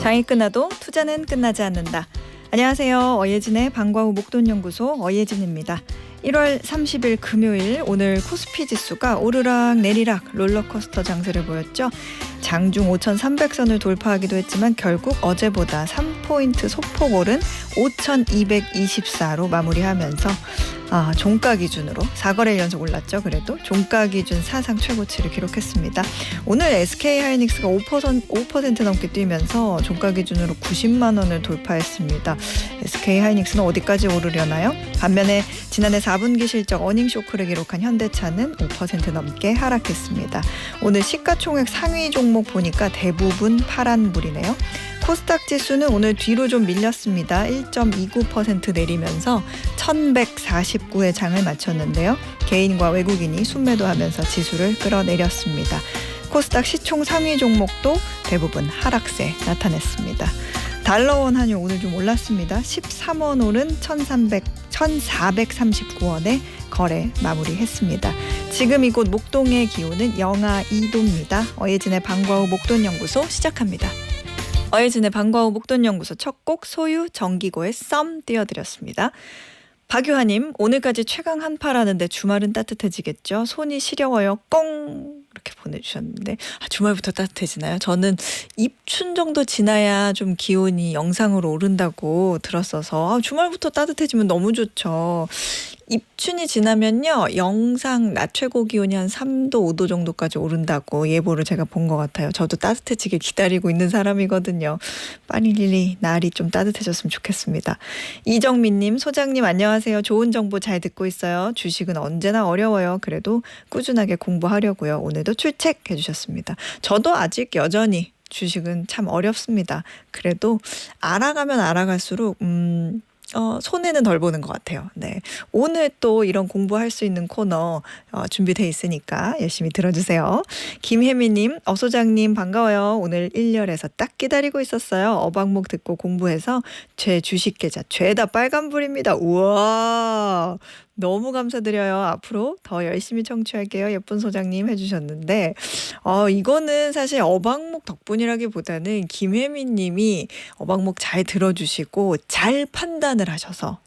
장이 끝나도 투자는 끝나지 않는다. 안녕하세요. 어예진의 방과 후 목돈연구소 어예진입니다. 1월 30일 금요일 오늘 코스피 지수가 오르락 내리락 롤러코스터 장세를 보였죠. 장중 5,300선을 돌파하기도 했지만 결국 어제보다 3포인트 소폭 오른 5,224로 마무리하면서 종가 기준으로 4거래일 연속 올랐죠. 그래도 종가 기준 사상 최고치를 기록했습니다. 오늘 SK하이닉스가 5% 넘게 뛰면서 종가 기준으로 90만 원을 돌파했습니다. SK하이닉스는 어디까지 오르려나요? 반면에 지난해 4분기 실적 어닝쇼크를 기록한 현대차는 5% 넘게 하락했습니다. 오늘 시가총액 상위 종목 보니까 대부분 파란불이네요. 코스닥 지수는 오늘 뒤로 좀 밀렸습니다. 1.29% 내리면서 1149의 장을 마쳤는데요. 개인과 외국인이 순매도하면서 지수를 끌어내렸습니다. 코스닥 시총 상위 종목도 대부분 하락세 나타냈습니다. 달러원 환율 오늘 좀 올랐습니다. 13원 오른 1,439원에 거래 마무리했습니다. 지금 이곳 목동의 기온은 영하 2도입니다. 어예진의 방과 후 목돈연구소 시작합니다. 어예진의 방과 후 목돈연구소 첫 곡 소유 정기고의 썸 띄워드렸습니다. 박유하님, 오늘까지 최강 한파라는데 주말은 따뜻해지겠죠? 손이 시려워요. 꽁! 이렇게 보내주셨는데 주말부터 따뜻해지나요? 저는 입춘 정도 지나야 좀 기온이 영상으로 오른다고 들었어서 주말부터 따뜻해지면 너무 좋죠. 입춘이 지나면요 영상 낮 최고 기온이 한 3도 5도 정도까지 오른다고 예보를 제가 본 것 같아요. 저도 따뜻해지길 기다리고 있는 사람이거든요. 빨리 날이 좀 따뜻해졌으면 좋겠습니다. 이정민님, 소장님 안녕하세요. 좋은 정보 잘 듣고 있어요. 주식은 언제나 어려워요. 그래도 꾸준하게 공부하려고요. 오늘도 출첵해 주셨습니다. 저도 아직 여전히 주식은 참 어렵습니다. 그래도 알아가면 알아갈수록 손해는 덜 보는 것 같아요. 네, 오늘 또 이런 공부할 수 있는 코너 준비돼 있으니까 열심히 들어주세요. 김혜미님, 소장님 반가워요. 오늘 1열에서 딱 기다리고 있었어요. 어방목 듣고 공부해서 제 주식 계좌 죄다 빨간불입니다. 우와, 너무 감사드려요. 앞으로 더 열심히 청취할게요. 예쁜 소장님 해주셨는데 이거는 사실 어방목 덕분이라기보다는 김혜민 님이 어방목 잘 들어주시고 잘 판단을 하셔서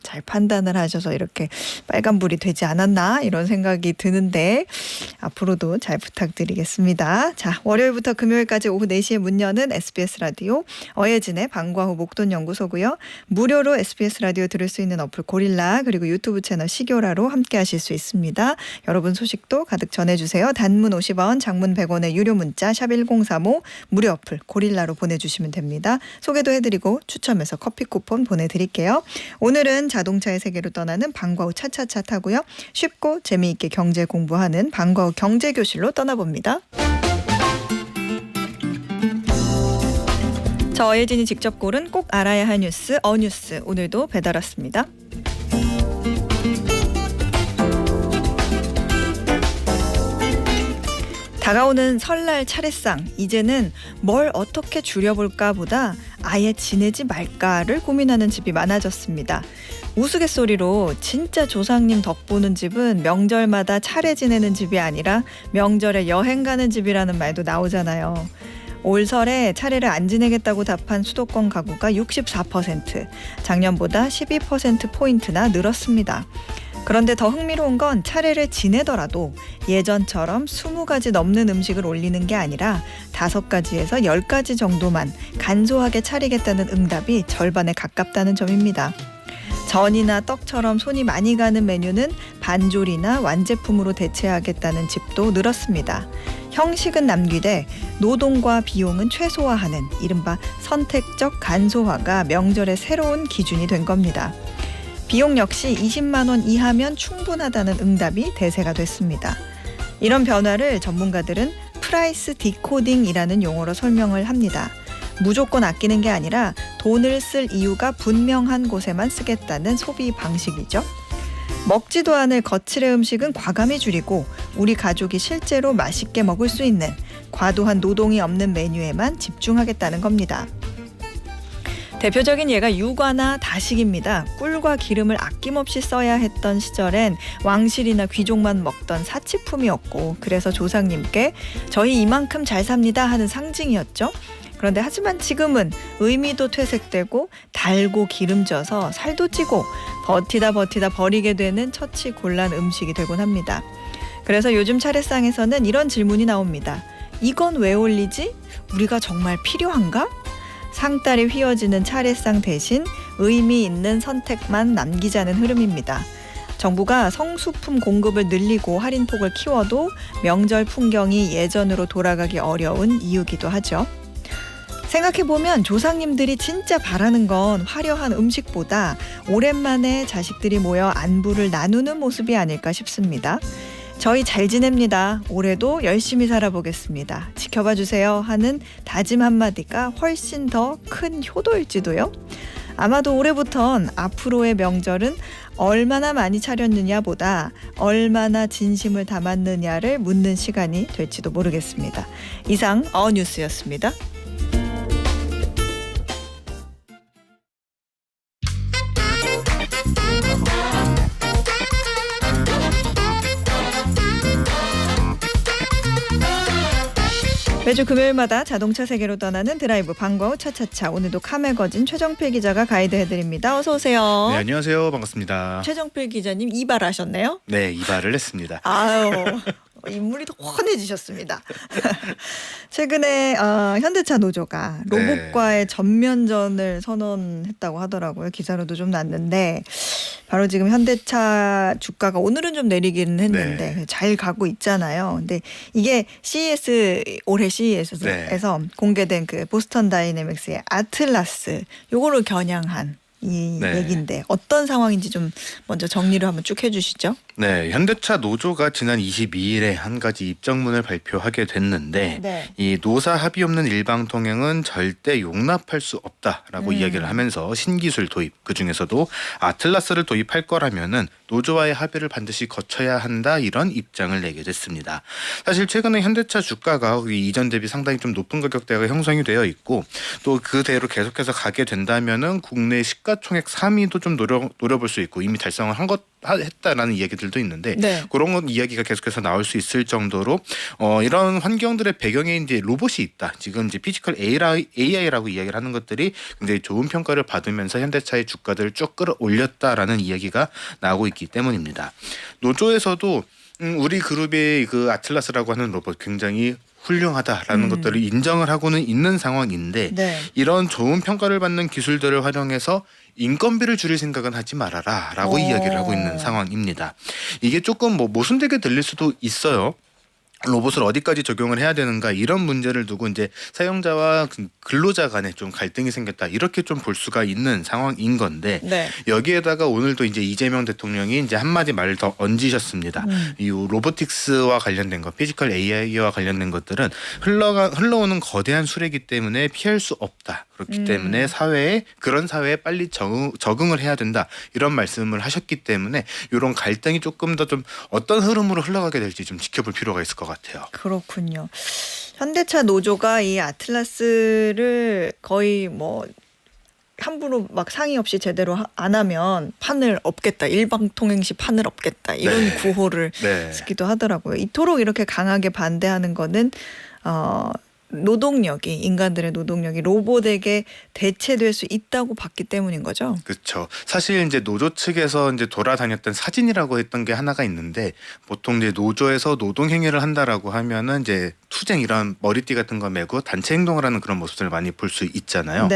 이렇게 빨간불이 되지 않았나 이런 생각이 드는데 앞으로도 잘 부탁드리겠습니다. 자, 월요일부터 금요일까지 오후 4시에 문 여는 SBS 라디오 어예진의 방과 후 목돈연구소고요. 무료로 SBS 라디오 들을 수 있는 어플 고릴라 그리고 유튜브 채널 시교라로 함께 하실 수 있습니다. 여러분 소식도 가득 전해주세요. 단문 50원, 장문 100원의 유료 문자 샵 1035 무료 어플 고릴라로 보내주시면 됩니다. 소개도 해드리고 추첨해서 커피 쿠폰 보내드릴게요. 오늘은 자동차의 세계로 떠나는 방과 후 차차차 타고요. 쉽고 재미있게 경제 공부하는 방과 후 경제교실로 떠나봅니다. 저 어예진이 직접 고른 꼭 알아야 할 뉴스 어뉴스 오늘도 배달 왔습니다. 다가오는 설날 차례상, 이제는 뭘 어떻게 줄여볼까 보다 아예 지내지 말까를 고민하는 집이 많아졌습니다. 우스갯소리로 진짜 조상님 덕 보는 집은 명절마다 차례 지내는 집이 아니라 명절에 여행 가는 집이라는 말도 나오잖아요. 올 설에 차례를 안 지내겠다고 답한 수도권 가구가 64%, 작년보다 12%포인트나 늘었습니다. 그런데 더 흥미로운 건 차례를 지내더라도 예전처럼 20가지 넘는 음식을 올리는 게 아니라 5가지에서 10가지 정도만 간소하게 차리겠다는 응답이 절반에 가깝다는 점입니다. 전이나 떡처럼 손이 많이 가는 메뉴는 반조리나 완제품으로 대체하겠다는 집도 늘었습니다. 형식은 남기되 노동과 비용은 최소화하는 이른바 선택적 간소화가 명절의 새로운 기준이 된 겁니다. 비용 역시 20만 원 이하면 충분하다는 응답이 대세가 됐습니다. 이런 변화를 전문가들은 프라이스 디코딩이라는 용어로 설명을 합니다. 무조건 아끼는 게 아니라 돈을 쓸 이유가 분명한 곳에만 쓰겠다는 소비 방식이죠. 먹지도 않을 거칠의 음식은 과감히 줄이고 우리 가족이 실제로 맛있게 먹을 수 있는 과도한 노동이 없는 메뉴에만 집중하겠다는 겁니다. 대표적인 예가 육아나 다식입니다. 꿀과 기름을 아낌없이 써야 했던 시절엔 왕실이나 귀족만 먹던 사치품이었고 그래서 조상님께 저희 이만큼 잘 삽니다 하는 상징이었죠. 그런데 하지만 지금은 의미도 퇴색되고 달고 기름져서 살도 찌고 버티다 버리게 되는 처치곤란 음식이 되곤 합니다. 그래서 요즘 차례상에서는 이런 질문이 나옵니다. 이건 왜 올리지? 우리가 정말 필요한가? 상다리 휘어지는 차례상 대신 의미 있는 선택만 남기자는 흐름입니다. 정부가 성수품 공급을 늘리고 할인폭을 키워도 명절 풍경이 예전으로 돌아가기 어려운 이유기도 하죠. 생각해보면 조상님들이 진짜 바라는 건 화려한 음식보다 오랜만에 자식들이 모여 안부를 나누는 모습이 아닐까 싶습니다. 저희 잘 지냅니다. 올해도 열심히 살아보겠습니다. 지켜봐 주세요 하는 다짐 한마디가 훨씬 더 큰 효도일지도요. 아마도 올해부턴 앞으로의 명절은 얼마나 많이 차렸느냐보다 얼마나 진심을 담았느냐를 묻는 시간이 될지도 모르겠습니다. 이상 어뉴스였습니다. 매주 금요일마다 자동차 세계로 떠나는 드라이브 방과후 차차차. 오늘도 카메거진 최정필 기자가 가이드해드립니다. 어서 오세요. 네, 안녕하세요. 반갑습니다. 최정필 기자님 이발하셨네요? 네, 이발을 했습니다. 아유, 인물이 더 훤해지셨습니다. 최근에 현대차 노조가 로봇과의 전면전을 선언했다고 하더라고요. 기사로도 좀 났는데 바로 지금 현대차 주가가 오늘은 좀 내리기는 했는데 잘 가고 있잖아요. 근데 이게 올해 CES에서 공개된 그 보스턴 다이내믹스의 아틀라스 요거를 겨냥한 이 얘기인데 어떤 상황인지 좀 먼저 정리를 한번 쭉 해주시죠. 네, 현대차 노조가 지난 22일에 한 가지 입장문을 발표하게 됐는데 이 노사 합의 없는 일방 통행은 절대 용납할 수 없다라고 이야기를 하면서 신기술 도입, 그중에서도 아틀라스를 도입할 거라면은 노조와의 합의를 반드시 거쳐야 한다, 이런 입장을 내게 됐습니다. 사실 최근에 현대차 주가가 이전 대비 상당히 좀 높은 가격대가 형성이 되어 있고 또 그대로 계속해서 가게 된다면은 국내 시가총액 3위도 좀 노려볼 수 있고 이미 달성을 했다라는 이야기들도 있는데 그런 건 이야기가 계속해서 나올 수 있을 정도로 이런 환경들의 배경에 이제 로봇이 있다. 지금 이제 피지컬 AI라고 이야기를 하는 것들이 굉장히 좋은 평가를 받으면서 현대차의 주가들을 쭉 끌어올렸다라는 이야기가 나오고 있기 때문입니다. 노조에서도 우리 그룹의 그 아틀라스라고 하는 로봇 굉장히 훌륭하다라는 것들을 인정을 하고는 있는 상황인데 이런 좋은 평가를 받는 기술들을 활용해서 인건비를 줄일 생각은 하지 말아라라고 이야기를 하고 있는 상황입니다. 이게 조금 모순되게 들릴 수도 있어요. 로봇을 어디까지 적용을 해야 되는가, 이런 문제를 두고 이제 사용자와 근로자 간에 좀 갈등이 생겼다, 이렇게 좀 볼 수가 있는 상황인 건데 여기에다가 오늘도 이제 이재명 대통령이 이제 한마디 말을 더 얹으셨습니다. 이 로보틱스와 관련된 것, 피지컬 AI와 관련된 것들은 흘러오는 거대한 수레이기 때문에 피할 수 없다. 그렇기 때문에 그런 사회에 빨리 적응을 해야 된다, 이런 말씀을 하셨기 때문에 이런 갈등이 조금 더 좀 어떤 흐름으로 흘러가게 될지 좀 지켜볼 필요가 있을 것 같아요. 그렇군요. 현대차 노조가 이 아틀라스를 거의 함부로 막 상의 없이 제대로 안 하면 판을 엎겠다, 일방 통행 시 판을 엎겠다, 이런 구호를 쓰기도 하더라고요. 이토록 이렇게 강하게 반대하는 거는 인간들의 노동력이 로봇에게 대체될 수 있다고 봤기 때문인 거죠. 그렇죠. 사실 이제 노조 측에서 이제 돌아다녔던 사진이라고 했던 게 하나가 있는데, 보통 이제 노조에서 노동 행위를 한다라고 하면은 이제 투쟁, 이런 머리띠 같은 거 메고 단체 행동을 하는 그런 모습들을 많이 볼 수 있잖아요.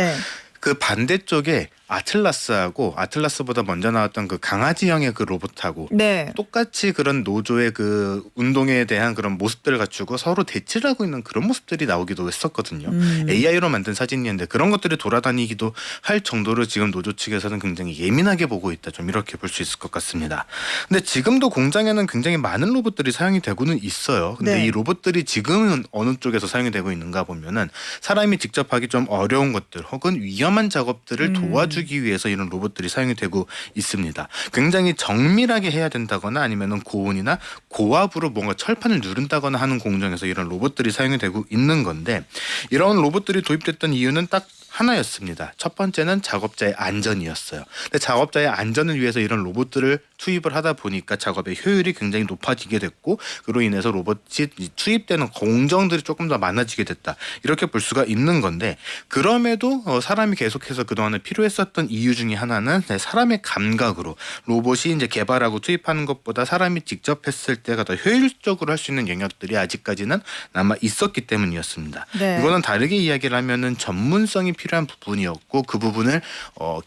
그 반대쪽에 아틀라스하고 아틀라스보다 먼저 나왔던 그 강아지형의 그 로봇하고 똑같이 그런 노조의 그 운동에 대한 그런 모습들을 갖추고 서로 대치를 하고 있는 그런 모습들이 나오기도 했었거든요. AI로 만든 사진이었는데 그런 것들이 돌아다니기도 할 정도로 지금 노조 측에서는 굉장히 예민하게 보고 있다, 좀 이렇게 볼 수 있을 것 같습니다. 근데 지금도 공장에는 굉장히 많은 로봇들이 사용이 되고는 있어요. 근데 이 로봇들이 지금은 어느 쪽에서 사용이 되고 있는가 보면은 사람이 직접 하기 좀 어려운 것들 혹은 위험한 작업들을 도와주기 위해서 이런 로봇들이 사용이 되고 있습니다. 굉장히 정밀하게 해야 된다거나 아니면은 고온이나 고압으로 뭔가 철판을 누른다거나 하는 공정에서 이런 로봇들이 사용이 되고 있는 건데, 이런 로봇들이 도입됐던 이유는 딱 하나였습니다. 첫 번째는 작업자의 안전이었어요. 근데 작업자의 안전을 위해서 이런 로봇들을 투입을 하다 보니까 작업의 효율이 굉장히 높아지게 됐고 그로 인해서 로봇이 투입되는 공정들이 조금 더 많아지게 됐다. 이렇게 볼 수가 있는 건데 그럼에도 사람이 계속해서 그동안에 필요했었던 이유 중에 하나는 사람의 감각으로 로봇이 이제 개발하고 투입하는 것보다 사람이 직접 했을 때가 더 효율적으로 할 수 있는 영역들이 아직까지는 남아 있었기 때문이었습니다. 네. 이거는 다르게 이야기를 하면은 전문성이 필요한 부분이었고 그 부분을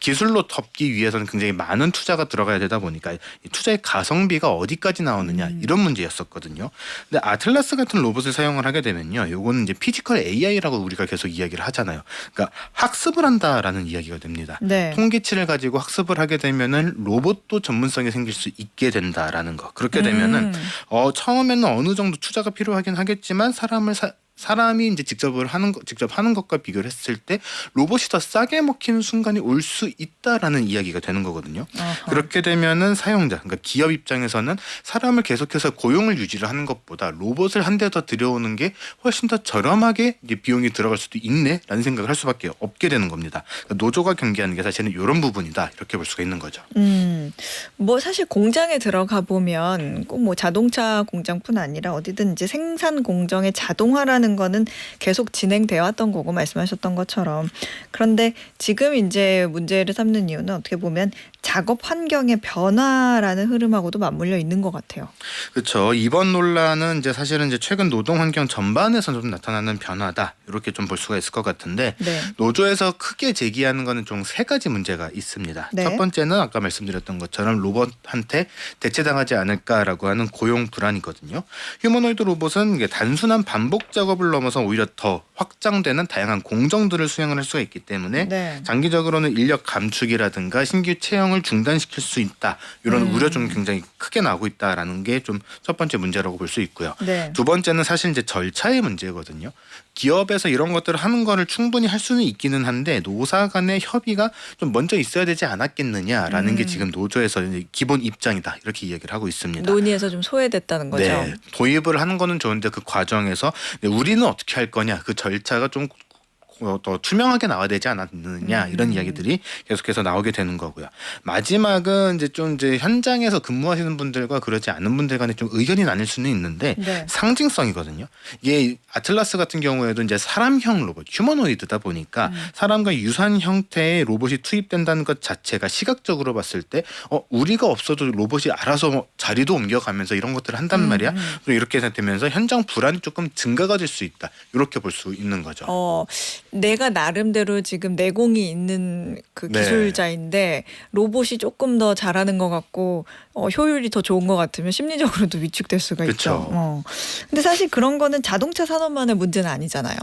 기술로 덮기 위해서는 굉장히 많은 투자가 들어가야 되다 보니까 이 투자의 가성비가 어디까지 나오느냐 이런 문제였었거든요. 근데 아틀라스 같은 로봇을 사용을 하게 되면요, 요거는 이제 피지컬 AI라고 우리가 계속 이야기를 하잖아요. 그러니까 학습을 한다라는 이야기가 됩니다. 네. 통계치를 가지고 학습을 하게 되면은 로봇도 전문성이 생길 수 있게 된다라는 거. 그렇게 되면은 처음에는 어느 정도 투자가 필요하긴 하겠지만 사람이 이제 직접 하는 것과 비교를 했을 때 로봇이 더 싸게 먹히는 순간이 올 수 있다라는 이야기가 되는 거거든요. 어허. 그렇게 되면은 사용자, 그러니까 기업 입장에서는 사람을 계속해서 고용을 유지를 하는 것보다 로봇을 한 대 더 들여오는 게 훨씬 더 저렴하게 이제 비용이 들어갈 수도 있네라는 생각을 할 수밖에 없게 되는 겁니다. 그러니까 노조가 경계하는 게 사실은 이런 부분이다 이렇게 볼 수가 있는 거죠. 뭐 사실 공장에 들어가 보면 꼭 뭐 자동차 공장뿐 아니라 어디든 이제 생산 공정의 자동화라는 거는 계속 진행되어 왔던 거고 말씀하셨던 것처럼. 그런데 지금 이제 문제를 삼는 이유는 어떻게 보면 작업 환경의 변화라는 흐름하고도 맞물려 있는 것 같아요. 그렇죠. 이번 논란은 이제 사실은 이제 최근 노동 환경 전반에서 좀 나타나는 변화다 이렇게 좀 볼 수가 있을 것 같은데 네. 노조에서 크게 제기하는 거는 총 세 가지 문제가 있습니다. 네. 첫 번째는 아까 말씀드렸던 것처럼 로봇한테 대체당하지 않을까라고 하는 고용 불안이거든요. 휴머노이드 로봇은 이게 단순한 반복 작업을 넘어서 오히려 더 확장되는 다양한 공정들을 수행을 할 수가 있기 때문에 네. 장기적으로는 인력 감축이라든가 신규 채용을 중단시킬 수 있다 이런 우려 좀 굉장히 크게 나오고 있다라는 게 좀 첫 번째 문제라고 볼 수 있고요. 네. 두 번째는 사실 이제 절차의 문제거든요. 기업에서 이런 것들을 하는 거를 충분히 할 수는 있기는 한데 노사 간의 협의가 좀 먼저 있어야 되지 않았겠느냐라는 게 지금 노조에서 이제 기본 입장이다 이렇게 이야기를 하고 있습니다. 논의에서 좀 소외됐다는 거죠. 네, 도입을 하는 거는 좋은데 그 과정에서 우리는 어떻게 할 거냐 그 절차가 좀 더 투명하게 나와야 되지 않았느냐 이런 이야기들이 계속해서 나오게 되는 거고요. 마지막은 이제 현장에서 근무하시는 분들과 그러지 않은 분들 간에 좀 의견이 나뉠 수는 있는데 네. 상징성이거든요. 이게 아틀라스 같은 경우에도 이제 사람형 로봇, 휴머노이드다 보니까 사람과 유사한 형태의 로봇이 투입된다는 것 자체가 시각적으로 봤을 때 우리가 없어도 로봇이 알아서 뭐 자리도 옮겨가면서 이런 것들을 한단 말이야. 또 이렇게 되면서 현장 불안이 조금 증가가 될 수 있다. 이렇게 볼 수 있는 거죠. 내가 나름대로 지금 내공이 있는 그 네. 기술자인데 로봇이 조금 더 잘하는 것 같고 효율이 더 좋은 것 같으면 심리적으로도 위축될 수가 그쵸. 있죠. 근데 사실 그런 거는 자동차 산업만의 문제는 아니잖아요.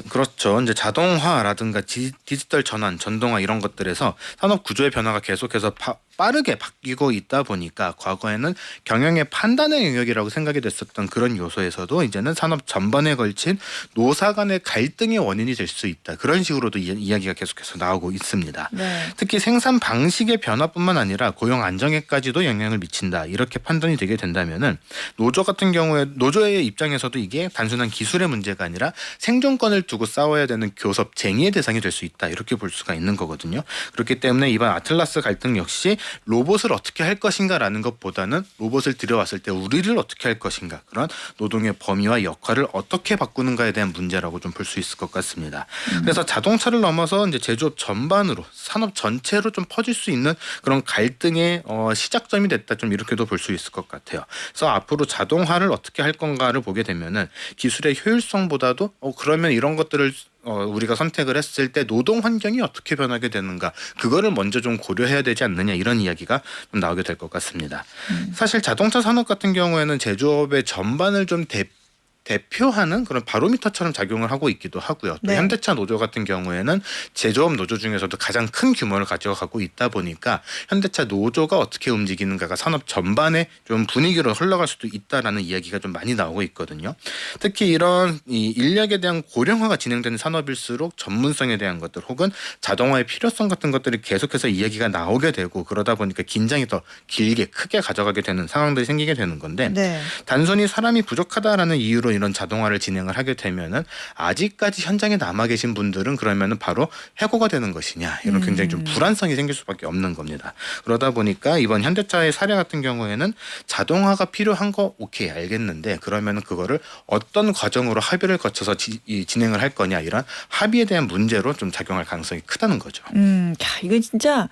그렇죠. 이제 자동화라든가 디지털 전환, 전동화 이런 것들에서 산업 구조의 변화가 계속해서 빠르게 바뀌고 있다 보니까 과거에는 경영의 판단의 영역이라고 생각이 됐었던 그런 요소에서도 이제는 산업 전반에 걸친 노사 간의 갈등의 원인이 될 수 있다. 그런 식으로도 이야기가 계속해서 나오고 있습니다. 네. 특히 생산 방식의 변화뿐만 아니라 고용 안정에까지도 영향을 미친다. 이렇게 판단이 되게 된다면은 노조 같은 경우에 노조의 입장에서도 이게 단순한 기술의 문제가 아니라 생존권을 두고 싸워야 되는 교섭 쟁의의 대상이 될 수 있다. 이렇게 볼 수가 있는 거거든요. 그렇기 때문에 이번 아틀라스 갈등 역시 로봇을 어떻게 할 것인가라는 것보다는 로봇을 들여왔을 때 우리를 어떻게 할 것인가 그런 노동의 범위와 역할을 어떻게 바꾸는가에 대한 문제라고 좀 볼 수 있을 것 같습니다. 그래서 자동차를 넘어서 이제 제조업 전반으로 산업 전체로 좀 퍼질 수 있는 그런 갈등의 시작점이 됐다 좀 이렇게도 볼 수 있을 것 같아요. 그래서 앞으로 자동화를 어떻게 할 건가를 보게 되면은 기술의 효율성보다도 그러면 이런 것들을 우리가 선택을 했을 때 노동 환경이 어떻게 변하게 되는가 그거를 먼저 좀 고려해야 되지 않느냐 이런 이야기가 좀 나오게 될 것 같습니다. 사실 자동차 산업 같은 경우에는 제조업의 전반을 좀 대표하는 그런 바로미터처럼 작용을 하고 있기도 하고요. 또 네. 현대차 노조 같은 경우에는 제조업 노조 중에서도 가장 큰 규모를 가져가고 있다 보니까 현대차 노조가 어떻게 움직이는가가 산업 전반에 좀 분위기로 흘러갈 수도 있다라는 이야기가 좀 많이 나오고 있거든요. 특히 이런 이 인력에 대한 고령화가 진행되는 산업일수록 전문성에 대한 것들 혹은 자동화의 필요성 같은 것들이 계속해서 이야기가 나오게 되고 그러다 보니까 긴장이 더 길게 크게 가져가게 되는 상황들이 생기게 되는 건데 네. 단순히 사람이 부족하다라는 이유로 물론 이런 자동화를 진행을 하게 되면은 아직까지 현장에 남아 계신 분들은 그러면은 바로 해고가 되는 것이냐 이런 굉장히 좀 불안성이 생길 수밖에 없는 겁니다. 그러다 보니까 이번 현대차의 사례 같은 경우에는 자동화가 필요한 거 오케이 알겠는데 그러면은 그거를 어떤 과정으로 합의를 거쳐서 진행을 할 거냐 이런 합의에 대한 문제로 좀 작용할 가능성이 크다는 거죠. 이건 진짜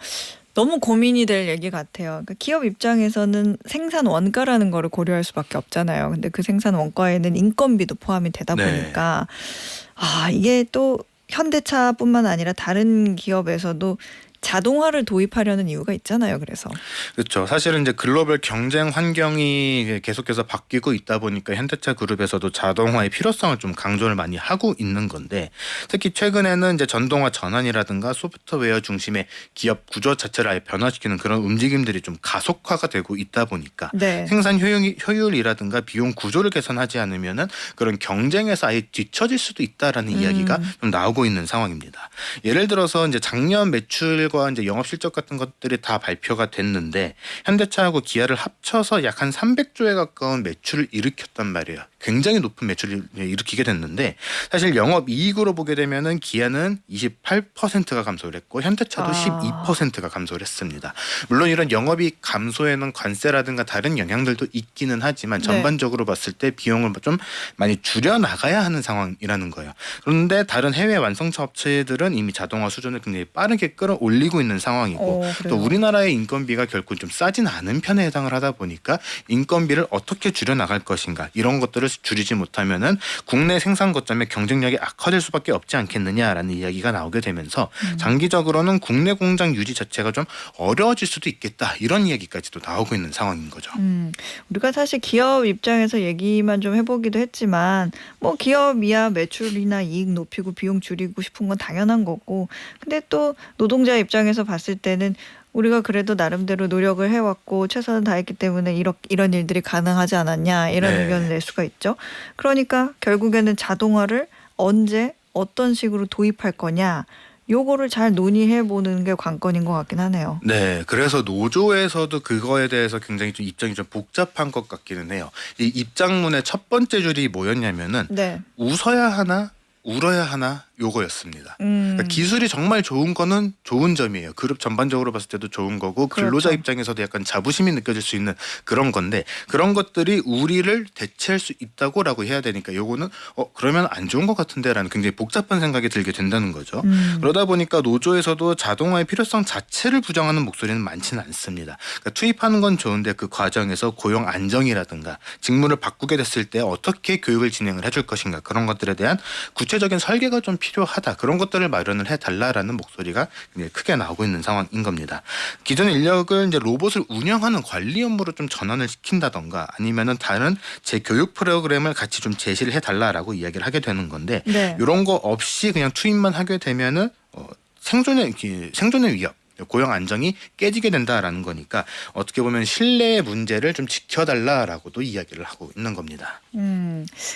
너무 고민이 될 얘기 같아요. 그러니까 기업 입장에서는 생산 원가라는 거를 고려할 수밖에 없잖아요. 근데 그 생산 원가에는 인건비도 포함이 되다 보니까 이게 또 현대차뿐만 아니라 다른 기업에서도 자동화를 도입하려는 이유가 있잖아요. 그래서 그렇죠. 사실은 이제 글로벌 경쟁 환경이 계속해서 바뀌고 있다 보니까 현대차 그룹에서도 자동화의 필요성을 좀 강조를 많이 하고 있는 건데 특히 최근에는 이제 전동화 전환이라든가 소프트웨어 중심의 기업 구조 자체를 아예 변화시키는 그런 움직임들이 좀 가속화가 되고 있다 보니까 생산 효율이라든가 비용 구조를 개선하지 않으면은 그런 경쟁에서 아예 뒤처질 수도 있다라는 이야기가 좀 나오고 있는 상황입니다. 예를 들어서 이제 작년 매출 과 이제 영업 실적 같은 것들이 다 발표가 됐는데 현대차하고 기아를 합쳐서 약 한 300조에 가까운 매출을 일으켰단 말이에요. 굉장히 높은 매출을 일으키게 됐는데 사실 영업 이익으로 보게 되면은 기아는 28%가 감소를 했고 현대차도 12%가 감소를 했습니다. 물론 이런 영업이익 감소에는 관세라든가 다른 영향들도 있기는 하지만 전반적으로 봤을 때 비용을 좀 많이 줄여 나가야 하는 상황이라는 거예요. 그런데 다른 해외 완성차 업체들은 이미 자동화 수준을 굉장히 빠르게 끌어올리고 있는 상황이고 또 우리나라의 인건비가 결코 좀 싸진 않은 편에 해당을 하다 보니까 인건비를 어떻게 줄여 나갈 것인가 이런 것들을 줄이지 못하면은 국내 생산 거점의 경쟁력이 악화될 수밖에 없지 않겠느냐라는 이야기가 나오게 되면서 장기적으로는 국내 공장 유지 자체가 좀 어려워질 수도 있겠다 이런 이야기까지도 나오고 있는 상황인 거죠. 우리가 사실 기업 입장에서 얘기만 좀 해보기도 했지만 뭐 기업이야 매출이나 이익 높이고 비용 줄이고 싶은 건 당연한 거고 근데 또 노동자 입장에서 봤을 때는 우리가 그래도 나름대로 노력을 해왔고 최선을 다했기 때문에 이런 일들이 가능하지 않았냐 이런 의견을 낼 수가 있죠. 그러니까 결국에는 자동화를 언제 어떤 식으로 도입할 거냐 요거를 잘 논의해보는 게 관건인 것 같긴 하네요. 네, 그래서 노조에서도 그거에 대해서 굉장히 좀 입장이 좀 복잡한 것 같기는 해요. 이 입장문의 첫 번째 줄이 뭐였냐면은 웃어야 하나 울어야 하나 요거였습니다. 그러니까 기술이 정말 좋은 거는 좋은 점이에요. 그룹 전반적으로 봤을 때도 좋은 거고 근로자 입장에서도 약간 자부심이 느껴질 수 있는 그런 건데 그런 것들이 우리를 대체할 수 있다고라고 해야 되니까 요거는 그러면 안 좋은 것 같은데라는 굉장히 복잡한 생각이 들게 된다는 거죠. 그러다 보니까 노조에서도 자동화의 필요성 자체를 부정하는 목소리는 많지는 않습니다. 그러니까 투입하는 건 좋은데 그 과정에서 고용 안정이라든가 직무를 바꾸게 됐을 때 어떻게 교육을 진행을 해줄 것인가 그런 것들에 대한 구체적인 설계가 좀 필요하다. 그런 것들을 마련을 해달라라는 목소리가 굉장히 크게 나오고 있는 상황인 겁니다. 기존 인력을 이제 로봇을 운영하는 관리 업무로 좀 전환을 시킨다던가 아니면은 다른 재교육 프로그램을 같이 좀 제시를 해달라라고 이야기를 하게 되는 건데 이런 거 없이 그냥 투입만 하게 되면은 생존의 위협. 고용 안정이 깨지게 된다라는 거니까 어떻게 보면 신뢰의 문제를 좀 지켜달라라고도 이야기를 하고 있는 겁니다.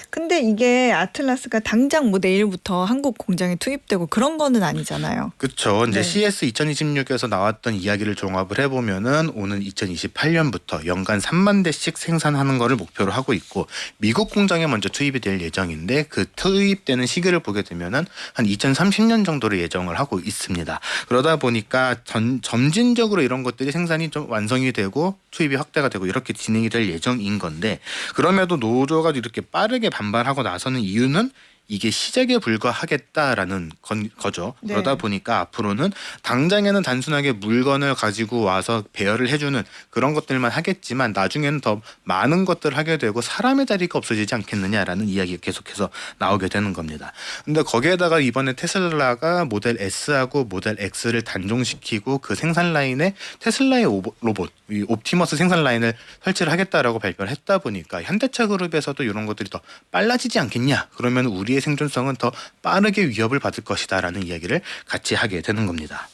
근데 이게 아틀라스가 당장 뭐 내일부터 한국 공장에 투입되고 그런 거는 아니잖아요. 그렇죠. 이제 CS 2026에서 나왔던 이야기를 종합을 해보면은 오는 2028년부터 연간 3만 대씩 생산하는 거를 목표로 하고 있고 미국 공장에 먼저 투입이 될 예정인데 그 투입되는 시기를 보게 되면은 한 2030년 정도로 예정을 하고 있습니다. 그러다 보니까 점진적으로 이런 것들이 생산이 좀 완성이 되고 투입이 확대가 되고 이렇게 진행이 될 예정인 건데 그럼에도 노조가 이렇게 빠르게 반발하고 나서는 이유는 이게 시작에 불과하겠다라는 거죠. 그러다 보니까 앞으로는 당장에는 단순하게 물건을 가지고 와서 배열을 해주는 그런 것들만 하겠지만 나중에는 더 많은 것들을 하게 되고 사람의 자리가 없어지지 않겠느냐라는 이야기가 계속해서 나오게 되는 겁니다. 근데 거기에다가 이번에 테슬라가 모델 S하고 모델 X를 단종시키고 그 생산 라인에 테슬라의 로봇, 이 옵티머스 생산 라인을 설치를 하겠다라고 발표를 했다 보니까 현대차 그룹에서도 이런 것들이 더 빨라지지 않겠냐. 그러면 우리의 생존성은 더 빠르게 위협을 받을 것이다라는 이야기를 같이 하게 되는 겁니다.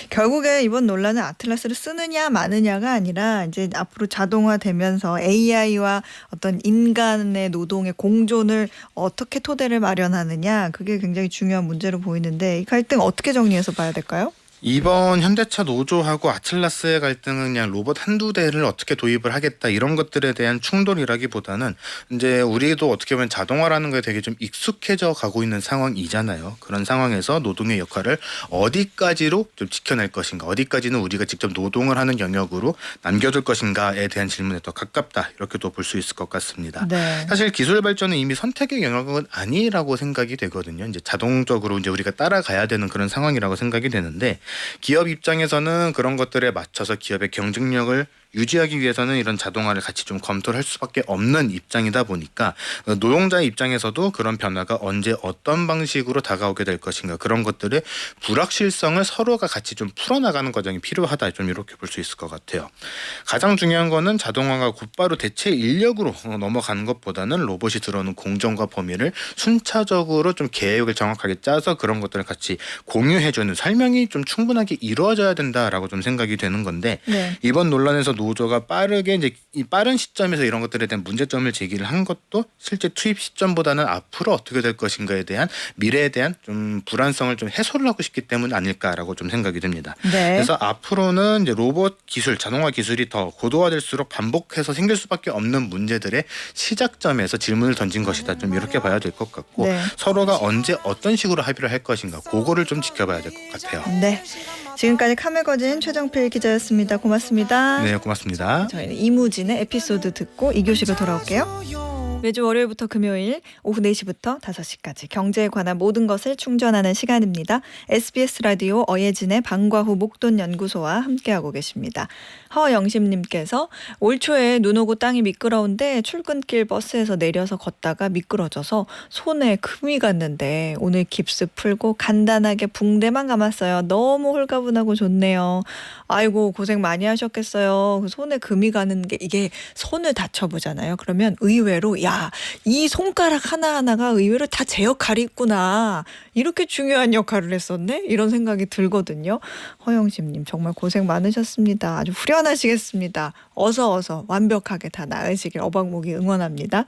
결국에 이번 논란은 아틀라스를 쓰느냐 마느냐가 아니라 이제 앞으로 자동화되면서 AI와 어떤 인간의 노동의 공존을 어떻게 토대를 마련하느냐 그게 굉장히 중요한 문제로 보이는데 이 갈등 어떻게 정리해서 봐야 될까요? 이번 현대차 노조하고 아틀라스의 갈등은 그냥 로봇 한두 대를 어떻게 도입을 하겠다 이런 것들에 대한 충돌이라기보다는 이제 우리도 어떻게 보면 자동화라는 거에 되게 좀 익숙해져 가고 있는 상황이잖아요. 그런 상황에서 노동의 역할을 어디까지로 좀 지켜낼 것인가, 어디까지는 우리가 직접 노동을 하는 영역으로 남겨둘 것인가에 대한 질문에 더 가깝다 이렇게도 볼 수 있을 것 같습니다. 네. 사실 기술 발전은 이미 선택의 영역은 아니라고 생각이 되거든요. 이제 자동적으로 이제 우리가 따라가야 되는 그런 상황이라고 생각이 되는데 기업 입장에서는 그런 것들에 맞춰서 기업의 경쟁력을 유지하기 위해서는 이런 자동화를 같이 좀 검토를 할 수밖에 없는 입장이다 보니까 노동자의 입장에서도 그런 변화가 언제 어떤 방식으로 다가오게 될 것인가 그런 것들의 불확실성을 서로가 같이 좀 풀어나가는 과정이 필요하다 좀 이렇게 볼 수 있을 것 같아요. 가장 중요한 거는 자동화가 곧바로 대체 인력으로 넘어가는 것보다는 로봇이 들어오는 공정과 범위를 순차적으로 좀 계획을 정확하게 짜서 그런 것들을 같이 공유해주는 설명이 좀 충분하게 이루어져야 된다라고 좀 생각이 되는 건데 네. 이번 논란에서 노조가 빠르게 이제 이 빠른 시점에서 이런 것들에 대한 문제점을 제기를 한 것도 실제 투입 시점보다는 앞으로 어떻게 될 것인가에 대한 미래에 대한 좀 불안성을 좀 해소를 하고 싶기 때문 아닐까라고 좀 생각이 듭니다. 네. 그래서 앞으로는 이제 로봇 기술, 자동화 기술이 더 고도화될수록 반복해서 생길 수밖에 없는 문제들의 시작점에서 질문을 던진 것이다. 좀 이렇게 봐야 될 것 같고 네. 서로가 언제 어떤 식으로 합의를 할 것인가 그거를 좀 지켜봐야 될 것 같아요. 네. 지금까지 카메거진 최정필 기자였습니다. 고맙습니다. 네, 고맙습니다. 저희는 이무진의 에피소드 듣고 2교시로 돌아올게요. 매주 월요일부터 금요일 오후 4시부터 5시까지 경제에 관한 모든 것을 충전하는 시간입니다. SBS 라디오 어예진의 방과후 목돈연구소와 함께하고 계십니다. 허영심님께서 올 초에 눈 오고 땅이 미끄러운데 출근길 버스에서 내려서 걷다가 미끄러져서 손에 금이 갔는데 오늘 깁스 풀고 간단하게 붕대만 감았어요. 너무 홀가분하고 좋네요. 아이고 고생 많이 하셨겠어요. 그 손에 금이 가는 게 이게 손을 다쳐보잖아요. 그러면 의외로 야, 이 손가락 하나하나가 의외로 다 제 역할이 있구나. 이렇게 중요한 역할을 했었네? 이런 생각이 들거든요. 허영심님 정말 고생 많으셨습니다. 아주 후련하시겠습니다. 어서 완벽하게 다 나으시길 어박목이 응원합니다.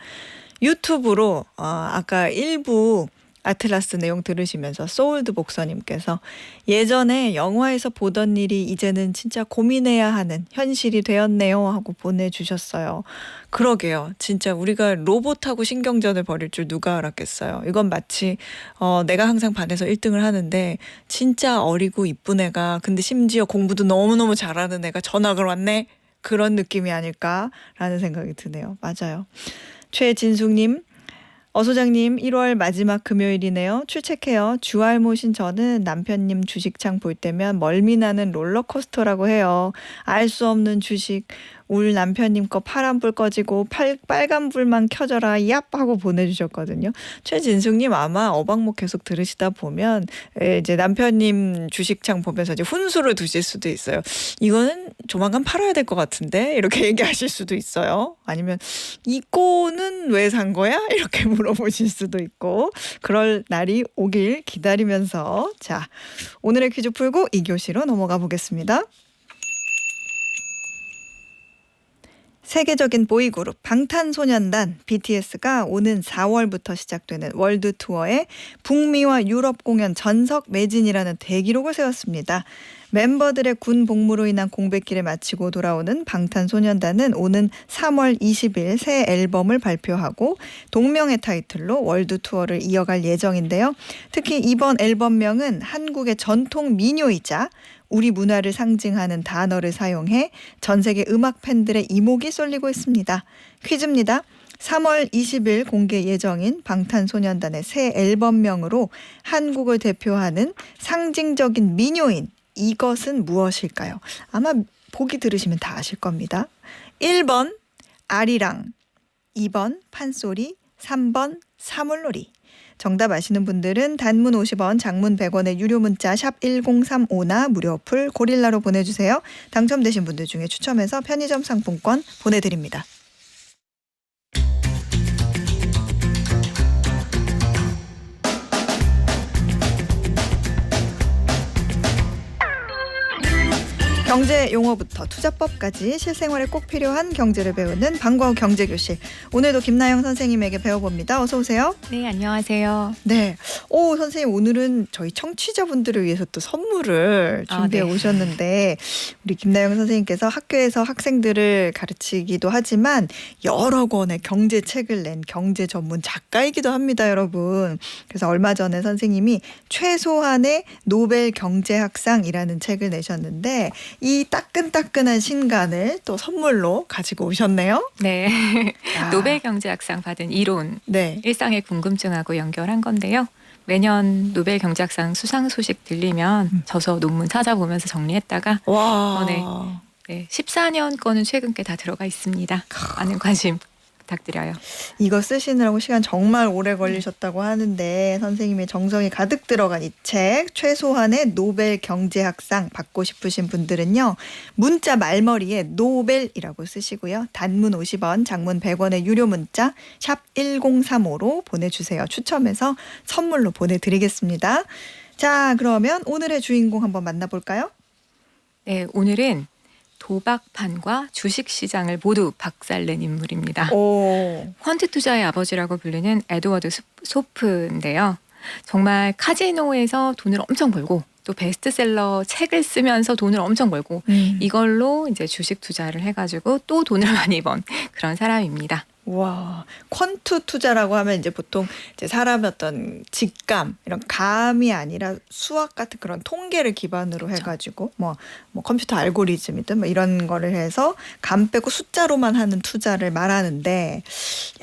유튜브로 아까 일부 아틀라스 내용 들으시면서 소울드 복서님께서 예전에 영화에서 보던 일이 이제는 진짜 고민해야 하는 현실이 되었네요 하고 보내주셨어요. 그러게요. 진짜 우리가 로봇하고 신경전을 벌일 줄 누가 알았겠어요. 이건 마치 내가 항상 반에서 1등을 하는데 진짜 어리고 이쁜 애가 근데 심지어 공부도 너무너무 잘하는 애가 전학을 왔네? 그런 느낌이 아닐까라는 생각이 드네요. 맞아요. 최진숙님 소장님 1월 마지막 금요일이네요. 출첵해요. 주알 모신 저는 남편님 주식창 볼 때면 멀미나는 롤러코스터라고 해요. 알 수 없는 주식. 울 남편님 거 파란불 꺼지고 빨간불만 켜져라 얍 하고 보내주셨거든요. 최진숙님 아마 어방목 계속 들으시다 보면 이제 남편님 주식창 보면서 이제 훈수를 두실 수도 있어요. 이거는 조만간 팔아야 될 것 같은데 이렇게 얘기하실 수도 있어요. 아니면 이 꼬는 왜 산 거야? 이렇게 물어보실 수도 있고 그럴 날이 오길 기다리면서 자 오늘의 퀴즈 풀고 2교시로 넘어가 보겠습니다. 세계적인 보이그룹 방탄소년단 BTS가 오는 4월부터 시작되는 월드 투어에 북미와 유럽 공연 전석 매진이라는 대기록을 세웠습니다. 멤버들의 군 복무로 인한 공백기를 마치고 돌아오는 방탄소년단은 오는 3월 20일 새 앨범을 발표하고 동명의 타이틀로 월드 투어를 이어갈 예정인데요. 특히 이번 앨범명은 한국의 전통 민요이자 우리 문화를 상징하는 단어를 사용해 전 세계 음악 팬들의 이목이 쏠리고 있습니다. 퀴즈입니다. 3월 20일 공개 예정인 방탄소년단의 새 앨범명으로 한국을 대표하는 상징적인 민요인 이것은 무엇일까요? 아마 보기 들으시면 다 아실 겁니다. 1번 아리랑, 2번 판소리, 3번 사물놀이. 정답 아시는 분들은 단문 50원, 장문 100원의 유료 문자 샵 1035나 무료 어플 고릴라로 보내주세요. 당첨되신 분들 중에 추첨해서 편의점 상품권 보내드립니다. 경제 용어부터 투자법까지 실생활에 꼭 필요한 경제를 배우는 방과후 경제교실. 오늘도 김나영 선생님에게 배워봅니다. 어서 오세요. 네, 안녕하세요. 네. 오, 선생님 오늘은 저희 청취자분들을 위해서 또 선물을 준비해 네. 오셨는데 우리 김나영 선생님께서 학교에서 학생들을 가르치기도 하지만 여러 권의 경제책을 낸 경제 전문 작가이기도 합니다, 여러분. 그래서 얼마 전에 선생님이 최소한의 노벨 경제학상이라는 책을 내셨는데 이 따끈따끈한 신간을 또 선물로 가지고 오셨네요. 네, 아, 노벨 경제학상 받은 이론, 네. 일상의 궁금증하고 연결한 건데요. 매년 노벨 경제학상 수상 소식 들리면 저서 논문 찾아보면서 정리했다가 와. 네, 14년 거는 최근 게 다 들어가 있습니다. 많은 관심 부탁드려요. 이거 쓰시느라고 시간 정말 오래 걸리셨다고 하는데 선생님의 정성이 가득 들어간 이 책 최소한의 노벨 경제학상 받고 싶으신 분들은요. 문자 말머리에 노벨이라고 쓰시고요. 단문 50원, 장문 100원의 유료 문자 샵 1035로 보내주세요. 추첨해서 선물로 보내드리겠습니다. 자, 그러면 오늘의 주인공 한번 만나볼까요? 네, 오늘은 도박판과 주식시장을 모두 박살낸 인물입니다. 오. 펀드 투자의 아버지라고 불리는 에드워드 소프인데요. 정말 카지노에서 돈을 엄청 벌고 또 베스트셀러 책을 쓰면서 돈을 엄청 벌고 이걸로 이제 주식 투자를 해가지고 또 돈을 많이 번 그런 사람입니다. 와, 퀀트 투자라고 하면 이제 보통 이제 사람의 어떤 직감 이런 감이 아니라 수학 같은 그런 통계를 기반으로 해가지고 뭐 컴퓨터 알고리즘이든 뭐 이런 거를 해서 감 빼고 숫자로만 하는 투자를 말하는데,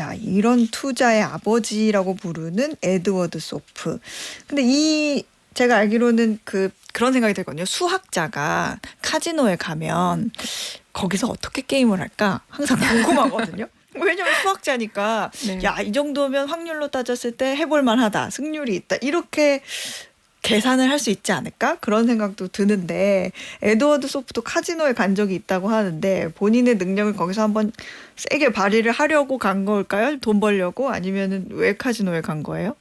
야, 이런 투자의 아버지라고 부르는 에드워드 소프. 근데 제가 알기로는 그런 생각이 들거든요. 수학자가 카지노에 가면 거기서 어떻게 게임을 할까 항상 궁금하거든요. 왜냐면 수학자니까 네. 야, 이 정도면 확률로 따졌을 때 해볼 만하다. 승률이 있다. 이렇게 계산을 할 수 있지 않을까? 그런 생각도 드는데 에드워드 소프도 카지노에 간 적이 있다고 하는데 본인의 능력을 거기서 한번 세게 발휘를 하려고 간 걸까요? 돈 벌려고? 아니면은 왜 카지노에 간 거예요?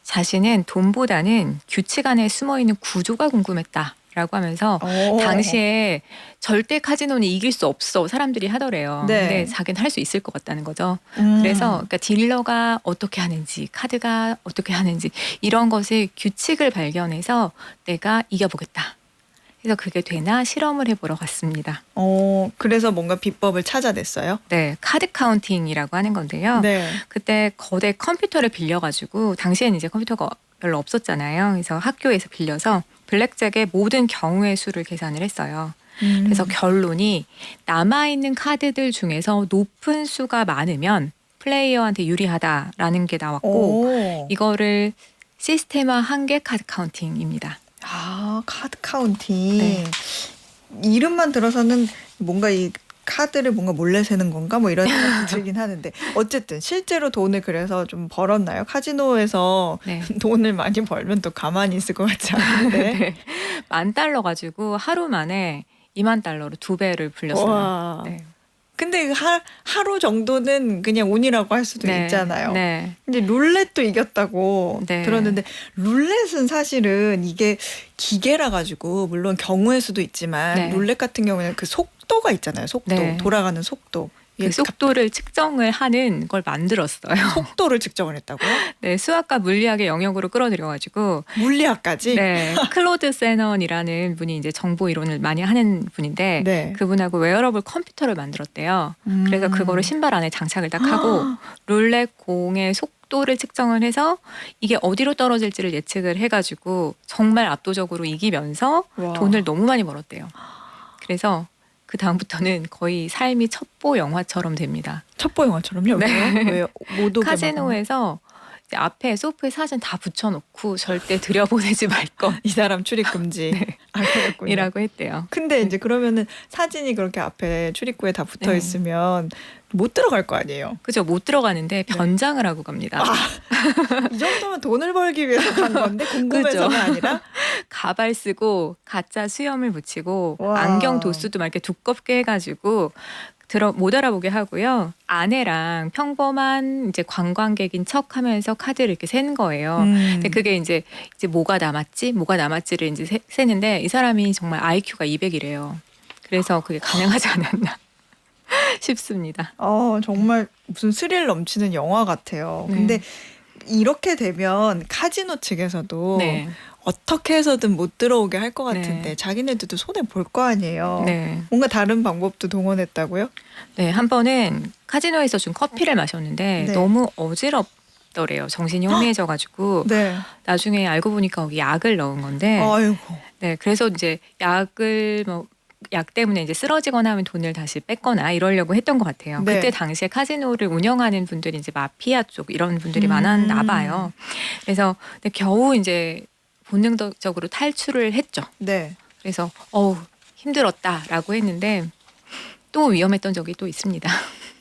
자신은 돈보다는 규칙 안에 숨어있는 구조가 궁금했다라고 하면서 당시에 절대 카지노는 이길 수 없어 사람들이 하더래요. 네. 근데 자기는 할 수 있을 것 같다는 거죠. 그래서 그러니까 딜러가 어떻게 하는지 카드가 어떻게 하는지 이런 것을 규칙을 발견해서 내가 이겨보겠다. 그래서 그게 되나 실험을 해보러 갔습니다. 그래서 뭔가 비법을 찾아냈어요? 네, 카드 카운팅이라고 하는 건데요. 네. 그때 거대 컴퓨터를 빌려가지고 당시에는 이제 컴퓨터가 별로 없었잖아요. 그래서 학교에서 빌려서 블랙잭의 모든 경우의 수를 계산을 했어요. 그래서 결론이 남아있는 카드들 중에서 높은 수가 많으면 플레이어한테 유리하다라는 게 나왔고 이거를 시스템화한 게 카드 카운팅입니다. 아, 카드 카운팅. 네. 이름만 들어서는 뭔가 이 카드를 뭔가 몰래 세는 건가 뭐 이런 생각이 들긴 하는데 어쨌든 실제로 돈을 그래서 좀 벌었나요? 카지노에서 네. 돈을 많이 벌면 또 가만히 있을 것 같지 않은데. 네. $10,000 가지고 하루 만에 $20,000로 2배를 불렸어요. 와. 네. 근데 하루 정도는 그냥 운이라고 할 수도 네. 있잖아요. 네. 근데 룰렛도 이겼다고 네. 들었는데 룰렛은 사실은 이게 기계라 가지고 물론 경우의 수도 있지만 네. 룰렛 같은 경우는 그 속도가 있잖아요. 속도. 네. 돌아가는 속도. 그 속도를 측정을 하는 걸 만들었어요. 속도를 측정을 했다고요? 네, 수학과 물리학의 영역으로 끌어들여가지고 물리학까지? 네, 클로드 세넌이라는 분이 이제 정보 이론을 많이 하는 분인데 네. 그분하고 웨어러블 컴퓨터를 만들었대요. 그래서 그거를 신발 안에 장착을 딱 하고 아. 룰렛 공의 속도를 측정을 해서 이게 어디로 떨어질지를 예측을 해가지고 정말 압도적으로 이기면서 와. 돈을 너무 많이 벌었대요. 그래서 그 다음부터는 거의 삶이 첩보 영화처럼 됩니다. 첩보 영화처럼요? 네. 왜요? 못 오게 카지노에서 이제 앞에 소프에 사진 다 붙여놓고 절대 들여보내지 말 이 사람 출입 금지. 네. 아, 그랬군요. 것이라고 했대요. 근데 이제 그러면은 사진이 그렇게 앞에 출입구에 다 붙어 네. 있으면 못 들어갈 거 아니에요? 그죠? 못 들어가는데 변장을 하고 갑니다. 이 정도면 돈을 벌기 위해서 간 건데 궁금해서가 그죠? 아니라 가발 쓰고 가짜 수염을 붙이고 와. 안경 도수도 막 이렇게 두껍게 해가지고 못 알아보게 하고요. 아내랑 평범한 이제 관광객인 척하면서 카드를 이렇게 세는 거예요. 근데 그게 이제 뭐가 남았지를 이제 세는데 이 사람이 정말 IQ가 200이래요. 그래서 그게 가능하지 않았나 싶습니다. 정말 무슨 스릴 넘치는 영화 같아요. 네. 근데 이렇게 되면 카지노 측에서도 네. 어떻게 해서든 못 들어오게 할 것 네. 같은데 자기네들도 손해 볼 거 아니에요. 네. 뭔가 다른 방법도 동원했다고요? 네, 한 번은 카지노에서 준 커피를 마셨는데 네. 너무 어지럽더래요. 정신이 혼미해져가지고 네. 나중에 알고 보니까 거기 약을 넣은 건데, 아이고. 네, 그래서 이제 약을 약 때문에 이제 쓰러지거나 하면 돈을 다시 뺐거나 이러려고 했던 것 같아요. 네. 그때 당시에 카지노를 운영하는 분들이 이제 마피아 쪽 이런 분들이 음. 많았나 봐요. 그래서 근데 겨우 이제 본능적으로 탈출을 했죠. 네. 그래서 힘들었다라고 했는데 또 위험했던 적이 또 있습니다.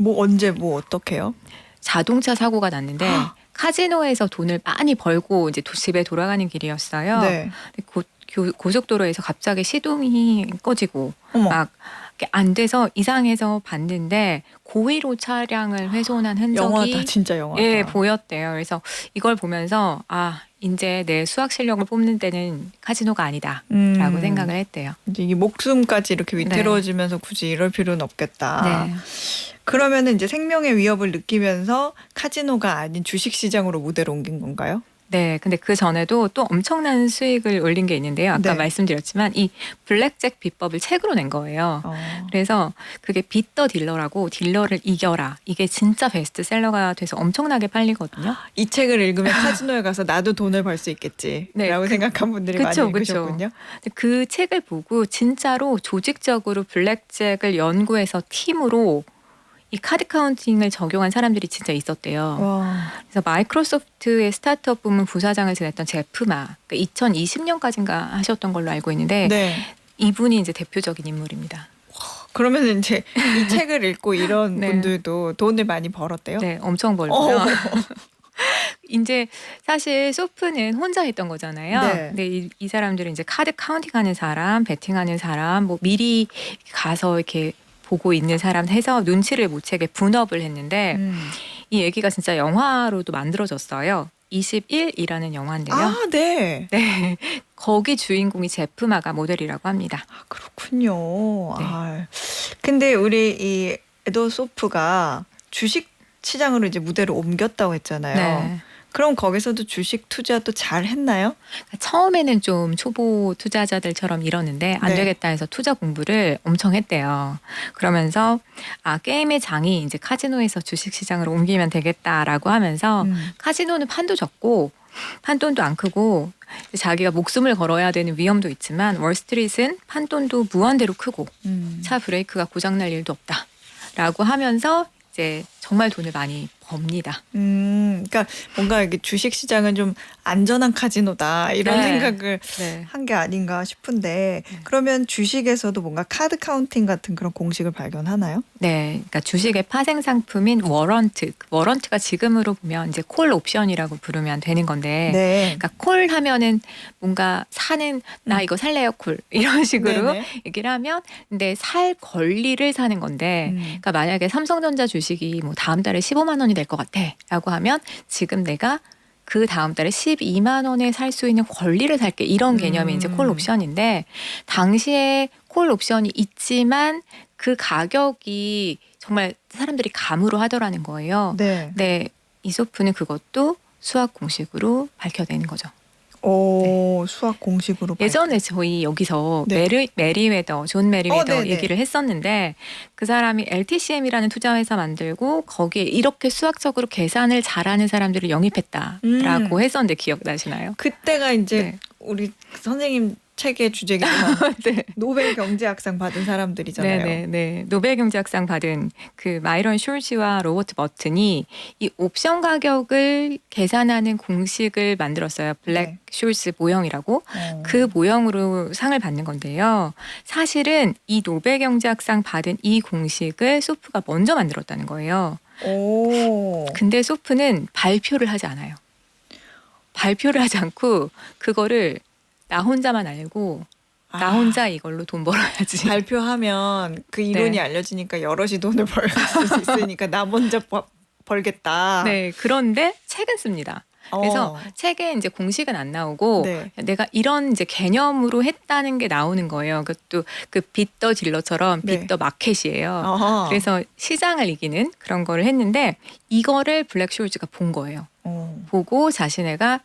언제 어떻게요? 자동차 사고가 났는데 카지노에서 돈을 많이 벌고 이제 집에 돌아가는 길이었어요. 네. 근데 고속도로에서 갑자기 시동이 꺼지고 어머. 막 이렇게 안 돼서 이상해서 봤는데 고의로 차량을 훼손한 흔적이 영화다, 진짜 영화다. 예, 보였대요. 그래서 이걸 보면서 이제 내 수학 실력을 뽑는 데는 카지노가 아니다라고 생각을 했대요. 이제 이 목숨까지 이렇게 위태로워지면서 굳이 이럴 필요는 없겠다. 네. 그러면은 이제 생명의 위협을 느끼면서 카지노가 아닌 주식시장으로 무대를 옮긴 건가요? 네, 근데 그 전에도 또 엄청난 수익을 올린 게 있는데요. 아까 네. 말씀드렸지만 이 블랙잭 비법을 책으로 낸 거예요. 그래서 그게 빗 더 딜러라고 딜러를 이겨라. 이게 진짜 베스트셀러가 돼서 엄청나게 팔리거든요. 이 책을 읽으면 카지노에 가서 나도 돈을 벌 수 있겠지라고 네, 생각한 분들이 많이 읽으셨군요. 근데 그 책을 보고 진짜로 조직적으로 블랙잭을 연구해서 팀으로 이 카드 카운팅을 적용한 사람들이 진짜 있었대요. 와. 그래서 마이크로소프트의 스타트업 부문 부사장을 지냈던 제프마, 그러니까 2020년까지인가 하셨던 걸로 알고 있는데 네. 이분이 이제 대표적인 인물입니다. 그러면 이제 이 책을 읽고 이런 네. 분들도 돈을 많이 벌었대요? 네, 엄청 벌고요. 이제 사실 소프는 혼자 했던 거잖아요. 네. 근데 이 사람들은 이제 카드 카운팅하는 사람, 베팅하는 사람, 미리 가서 이렇게 보고 있는 사람 해서 눈치를 못 채게 분업을 했는데 이 얘기가 진짜 영화로도 만들어졌어요. 21이라는 영화인데요. 네. 네, 거기 주인공이 제프마가 모델이라고 합니다. 그렇군요. 네. 근데 우리 이 에도 소프가 주식 시장으로 이제 무대를 옮겼다고 했잖아요. 네. 그럼 거기서도 주식 투자도 잘 했나요? 처음에는 좀 초보 투자자들처럼 이러는데 안 네. 되겠다 해서 투자 공부를 엄청 했대요. 그러면서 게임의 장이 이제 카지노에서 주식 시장으로 옮기면 되겠다라고 하면서 카지노는 판도 적고 판돈도 안 크고 자기가 목숨을 걸어야 되는 위험도 있지만 월스트리트는 판돈도 무한대로 크고 차 브레이크가 고장날 일도 없다라고 하면서 이제 정말 돈을 많이 법니다. 그러니까 뭔가 이게 주식 시장은 좀 안전한 카지노다 이런 네. 생각을 네. 한 게 아닌가 싶은데 그러면 주식에서도 뭔가 카드 카운팅 같은 그런 공식을 발견하나요? 네, 그러니까 주식의 파생 상품인 워런트. 워런트가 지금으로 보면 이제 콜 옵션이라고 부르면 되는 건데, 네. 그러니까 콜 하면은 뭔가 사는 나 이거 살래요 콜 이런 식으로 네네. 얘기를 하면, 근데 살 권리를 사는 건데, 그러니까 만약에 삼성전자 주식이 뭐 다음 달에 15만 원이 될 것 같아라고 하면 지금 내가 그 다음 달에 12만 원에 살 수 있는 권리를 살게 이런 개념이 이제 콜 옵션인데 당시에 콜 옵션이 있지만 그 가격이 정말 사람들이 감으로 하더라는 거예요. 네. 네, 이소프는 그것도 수학 공식으로 밝혀내는 거죠. 수학 공식으로 예전에 저희 여기서 네. 메리웨더, 존 메리웨더 네네. 얘기를 했었는데 그 사람이 LTCM이라는 투자회사 만들고 거기에 이렇게 수학적으로 계산을 잘하는 사람들을 영입했다라고 했었는데 기억나시나요? 그때가 이제 네. 우리 선생님 책의 주제겠지만 네. 노벨 경제학상 받은 사람들이잖아요. 네. 노벨 경제학상 받은 그 마이런 슐즈와 로버트 버튼이 이 옵션 가격을 계산하는 공식을 만들었어요. 블랙 네. 슐즈 모형이라고. 그 모형으로 상을 받는 건데요. 사실은 이 노벨 경제학상 받은 이 공식을 소프가 먼저 만들었다는 거예요. 근데 소프는 발표를 하지 않아요. 발표를 하지 않고 그거를 나 혼자만 알고 나 혼자 이걸로 돈 벌어야지. 발표하면 그 이론이 네. 알려지니까 여럿이 돈을 벌 수 있으니까 나 먼저 벌겠다. 네, 그런데 책은 씁니다. 그래서 책에 이제 공식은 안 나오고 네. 내가 이런 이제 개념으로 했다는 게 나오는 거예요. 그것도 그 빚더 딜러처럼 네. 빚더 마켓이에요. 어허. 그래서 시장을 이기는 그런 거를 했는데 이거를 블랙쇼즈가 본 거예요. 보고 자기네가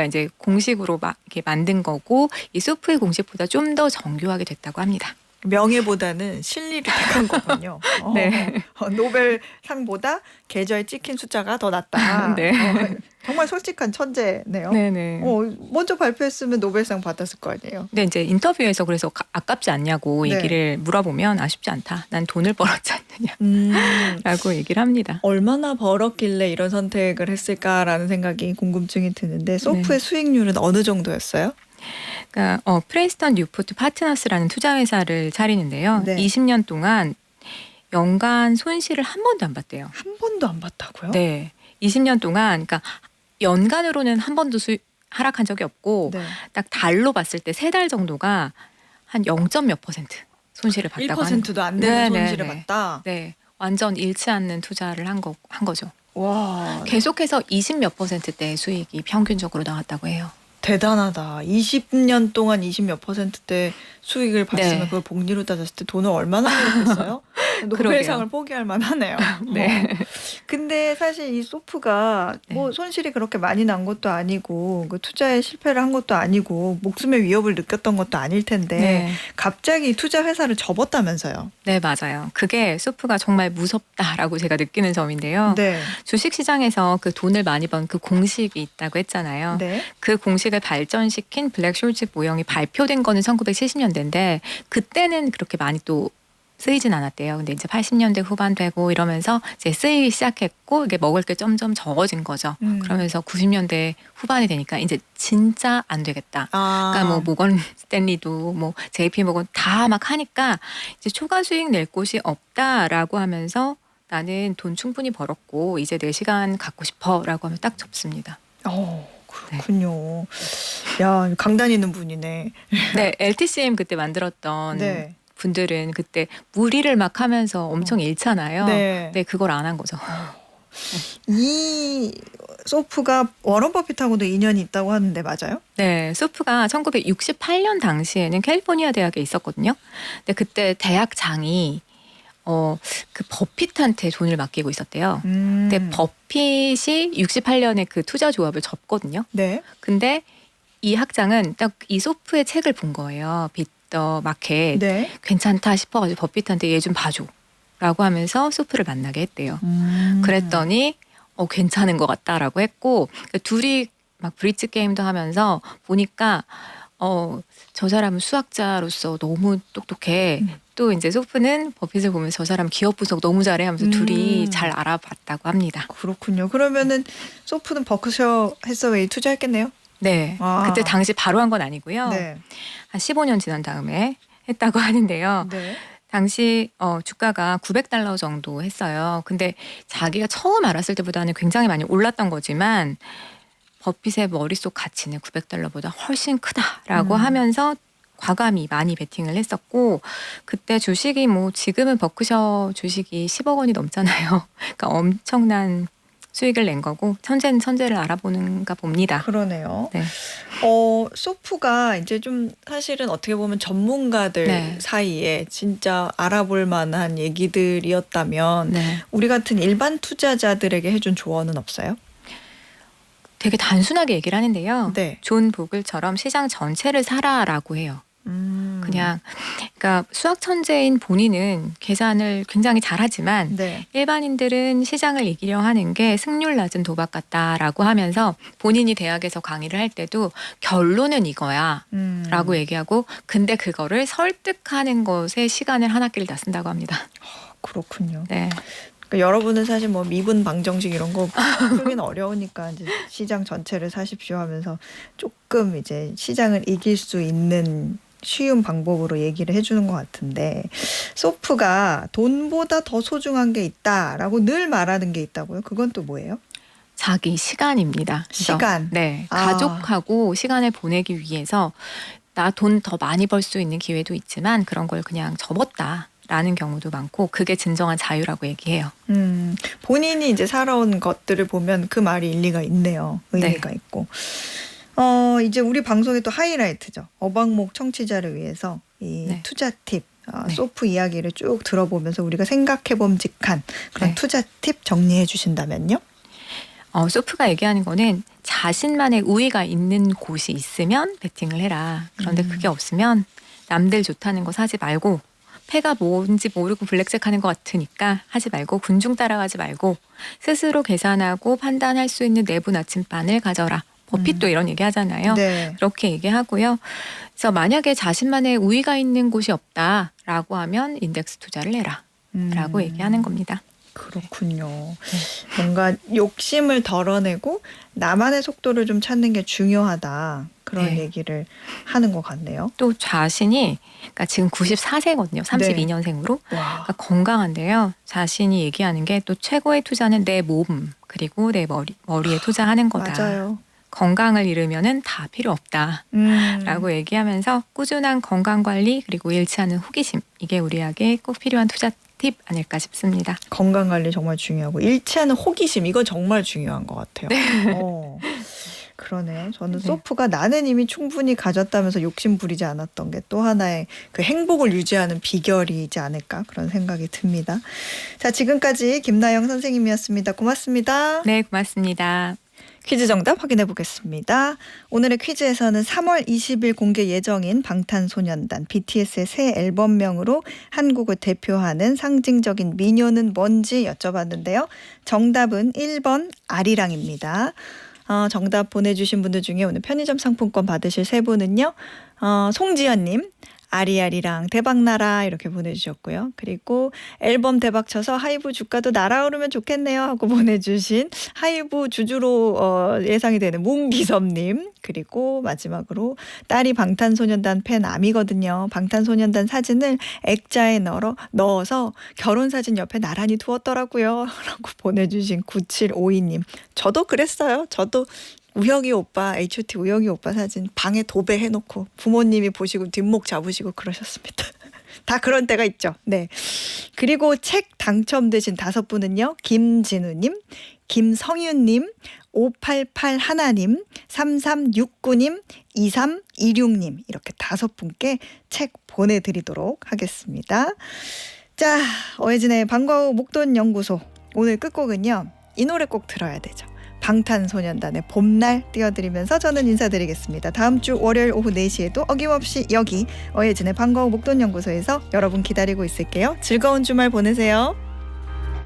이제 공식으로 막 이렇게 만든 거고 이 소프의 공식보다 좀 더 정교하게 됐다고 합니다. 명예보다는 실리를 택한 거군요. 네. 노벨상보다 계좌에 찍힌 숫자가 더 낫다. 네. 정말 솔직한 천재네요. 네네. 먼저 발표했으면 노벨상 받았을 거 아니에요. 근데 이제 인터뷰에서 그래서 아깝지 않냐고 네. 얘기를 물어보면 아쉽지 않다. 난 돈을 벌었지 않느냐라고 얘기를 합니다. 얼마나 벌었길래 이런 선택을 했을까라는 생각이 궁금증이 드는데 소프의 네. 수익률은 어느 정도였어요? 그러니까 프레스턴 뉴포트 파트너스라는 투자 회사를 차리는데요. 네. 20년 동안 연간 손실을 한 번도 안 봤대요. 한 번도 안 봤다고요? 네, 20년 동안 그러니까 연간으로는 한 번도 하락한 적이 없고 네. 딱 달로 봤을 때 3달 정도가 한 0. 몇 %손실을 봤다고 1%도 안 되는 네, 손실을 네, 봤다. 네, 완전 잃지 않는 투자를 한 거죠. 와, 계속해서 20 몇 %대의 수익이 평균적으로 나왔다고 해요. 대단하다. 20년 동안 20 몇 %대 수익을 봤으면 네. 그걸 복리로 따졌을 때 돈을 얼마나 벌었겠어요? 노벨상을 포기할 만하네요. 네. 근데 사실 이 소프가 네. 뭐 손실이 그렇게 많이 난 것도 아니고 그 투자에 실패를 한 것도 아니고 목숨의 위협을 느꼈던 것도 아닐 텐데 네. 갑자기 투자 회사를 접었다면서요? 네, 맞아요. 그게 소프가 정말 무섭다라고 제가 느끼는 점인데요. 네. 주식시장에서 그 돈을 많이 번 그 공식이 있다고 했잖아요. 네. 그 공식을 발전시킨 블랙쇼즈 모형이 발표된 거는 1970년대인데 그때는 그렇게 많이 또 쓰이진 않았대요. 근데 이제 80년대 후반 되고 이러면서 이제 쓰이기 시작했고 이게 먹을 게 점점 적어진 거죠. 그러면서 90년대 후반이 되니까 이제 진짜 안 되겠다. 그러니까 뭐 모건 스탠리도 뭐 JP 모건 다 막 하니까 이제 초과 수익 낼 곳이 없다라고 하면서 나는 돈 충분히 벌었고 이제 내 시간 갖고 싶어라고 하면 딱 접습니다. 그렇군요. 야, 강단 있는 분이네. 네, LTCM 그때 만들었던 네. 분들은 그때 무리를 막 하면서 엄청 잃잖아요. 네. 네, 그걸 안 한 거죠. 이 소프가 워런 버핏하고도 인연이 있다고 하는데 맞아요? 네, 소프가 1968년 당시에는 캘리포니아 대학에 있었거든요. 근데 그때 대학장이 그 버핏한테 돈을 맡기고 있었대요. 근데 버핏이 68년에 그 투자 조합을 접거든요. 네. 근데 이 학장은 딱 이 소프의 책을 본 거예요. 빚더 마켓. 네. 괜찮다 싶어가지고 버핏한테 얘 좀 봐줘라고 하면서 소프를 만나게 했대요. 그랬더니 괜찮은 것 같다라고 했고 그러니까 둘이 막 브릿지 게임도 하면서 보니까 저 사람은 수학자로서 너무 똑똑해. 또 이제 소프는 버핏을 보면서 저 사람 기업 분석 너무 잘해 하면서 둘이 잘 알아봤다고 합니다. 그렇군요. 그러면은 소프는 버크셔 해서웨이 투자했겠네요? 네. 그때 당시 바로 한 건 아니고요. 네. 한 15년 지난 다음에 했다고 하는데요. 네. 당시 주가가 $900 정도 했어요. 근데 자기가 처음 알았을 때보다는 굉장히 많이 올랐던 거지만 버핏의 머릿속 가치는 $900보다 훨씬 크다라고 하면서 과감히 많이 베팅을 했었고 그때 주식이 뭐 지금은 버크셔 주식이 10억 원이 넘잖아요. 그러니까 엄청난 수익을 낸 거고 천재는 천재를 알아보는가 봅니다. 그러네요. 네. 소프가 이제 좀 사실은 어떻게 보면 전문가들 네. 사이에 진짜 알아볼 만한 얘기들이었다면 네. 우리 같은 일반 투자자들에게 해준 조언은 없어요? 되게 단순하게 얘기를 하는데요. 네. 존 보글처럼 시장 전체를 사라라고 해요. 그냥 그러니까 수학 천재인 본인은 계산을 굉장히 잘하지만 네. 일반인들은 시장을 이기려 하는 게 승률 낮은 도박 같다라고 하면서 본인이 대학에서 강의를 할 때도 결론은 이거야라고 얘기하고 근데 그거를 설득하는 것에 시간을 한 학기를 다 쓴다고 합니다. 그렇군요. 네. 그러니까 여러분은 사실 뭐 미분 방정식 이런 거 풀기는 어려우니까 이제 시장 전체를 사십시오 하면서 조금 이제 시장을 이길 수 있는 쉬운 방법으로 얘기를 해주는 것 같은데 소프가 돈보다 더 소중한 게 있다라고 늘 말하는 게 있다고요? 그건 또 뭐예요? 자기 시간입니다. 시간. 네. 가족하고 시간을 보내기 위해서 나 돈 더 많이 벌 수 있는 기회도 있지만 그런 걸 그냥 접었다. 라는 경우도 많고 그게 진정한 자유라고 얘기해요. 본인이 이제 살아온 것들을 보면 그 말이 일리가 있네요. 의미가 있고. 이제 우리 방송의 또 하이라이트죠. 어방목 청취자를 위해서 이 네. 투자 팁, 소프 이야기를 쭉 들어보면서 우리가 생각해봄직한 그런 네. 투자 팁 정리해 주신다면요? 소프가 얘기하는 거는 자신만의 우위가 있는 곳이 있으면 베팅을 해라. 그런데 그게 없으면 남들 좋다는 거 사지 말고 패가 뭔지 모르고 블랙잭 하는 것 같으니까 하지 말고 군중 따라가지 말고 스스로 계산하고 판단할 수 있는 내부 나침반을 가져라. 버핏도 이런 얘기 하잖아요. 네. 그렇게 얘기하고요. 그래서 만약에 자신만의 우위가 있는 곳이 없다라고 하면 인덱스 투자를 해라. 라고 얘기하는 겁니다. 그렇군요. 뭔가 욕심을 덜어내고 나만의 속도를 좀 찾는 게 중요하다. 그런 네. 얘기를 하는 것 같네요. 또 자신이 그러니까 지금 94세거든요. 32년생으로. 와. 그러니까 건강한데요. 자신이 얘기하는 게 또 최고의 투자는 내 몸 그리고 내 머리에 투자하는 거다. 맞아요. 건강을 잃으면은 다 필요 없다라고 얘기하면서 꾸준한 건강 관리 그리고 잃지 않은 호기심 이게 우리에게 꼭 필요한 투자 팁 아닐까 싶습니다. 건강 관리 정말 중요하고 잃지 않은 호기심 이거 정말 중요한 것 같아요. 그러네. 저는 네. 소프가 나는 이미 충분히 가졌다면서 욕심 부리지 않았던 게 또 하나의 그 행복을 유지하는 비결이지 않을까 그런 생각이 듭니다. 자, 지금까지 김나영 선생님이었습니다. 고맙습니다. 네, 고맙습니다. 퀴즈 정답 확인해 보겠습니다. 오늘의 퀴즈에서는 3월 20일 공개 예정인 방탄소년단 BTS의 새 앨범명으로 한국을 대표하는 상징적인 민요는 뭔지 여쭤봤는데요. 정답은 1번 아리랑입니다. 정답 보내주신 분들 중에 오늘 편의점 상품권 받으실 세 분은요. 송지연님. 아리아리랑 대박나라 이렇게 보내주셨고요. 그리고 앨범 대박 쳐서 하이브 주가도 날아오르면 좋겠네요 하고 보내주신 하이브 주주로 예상이 되는 문기섭님. 그리고 마지막으로 딸이 방탄소년단 팬 아미거든요. 방탄소년단 사진을 액자에 넣어서 결혼사진 옆에 나란히 두었더라고요 라고 보내주신 9752님. 저도 그랬어요. 저도 우혁이 오빠, H.O.T 우혁이 오빠 사진 방에 도배해놓고 부모님이 보시고 뒷목 잡으시고 그러셨습니다. 다 그런 때가 있죠. 네. 그리고 책 당첨되신 5분은요. 김진우님, 김성윤님, 588 하나님, 3369님, 2326님 이렇게 5분께 책 보내드리도록 하겠습니다. 자, 어혜진의 방과 후 목돈 연구소 오늘 끝곡은요. 이 노래 꼭 들어야 되죠. 방탄소년단의 봄날 띄워드리면서 저는 인사드리겠습니다. 다음 주 월요일 오후 4시에도 어김없이 여기 어혜진의 방과 후 목돈 연구소에서 여러분 기다리고 있을게요. 즐거운 주말 보내세요.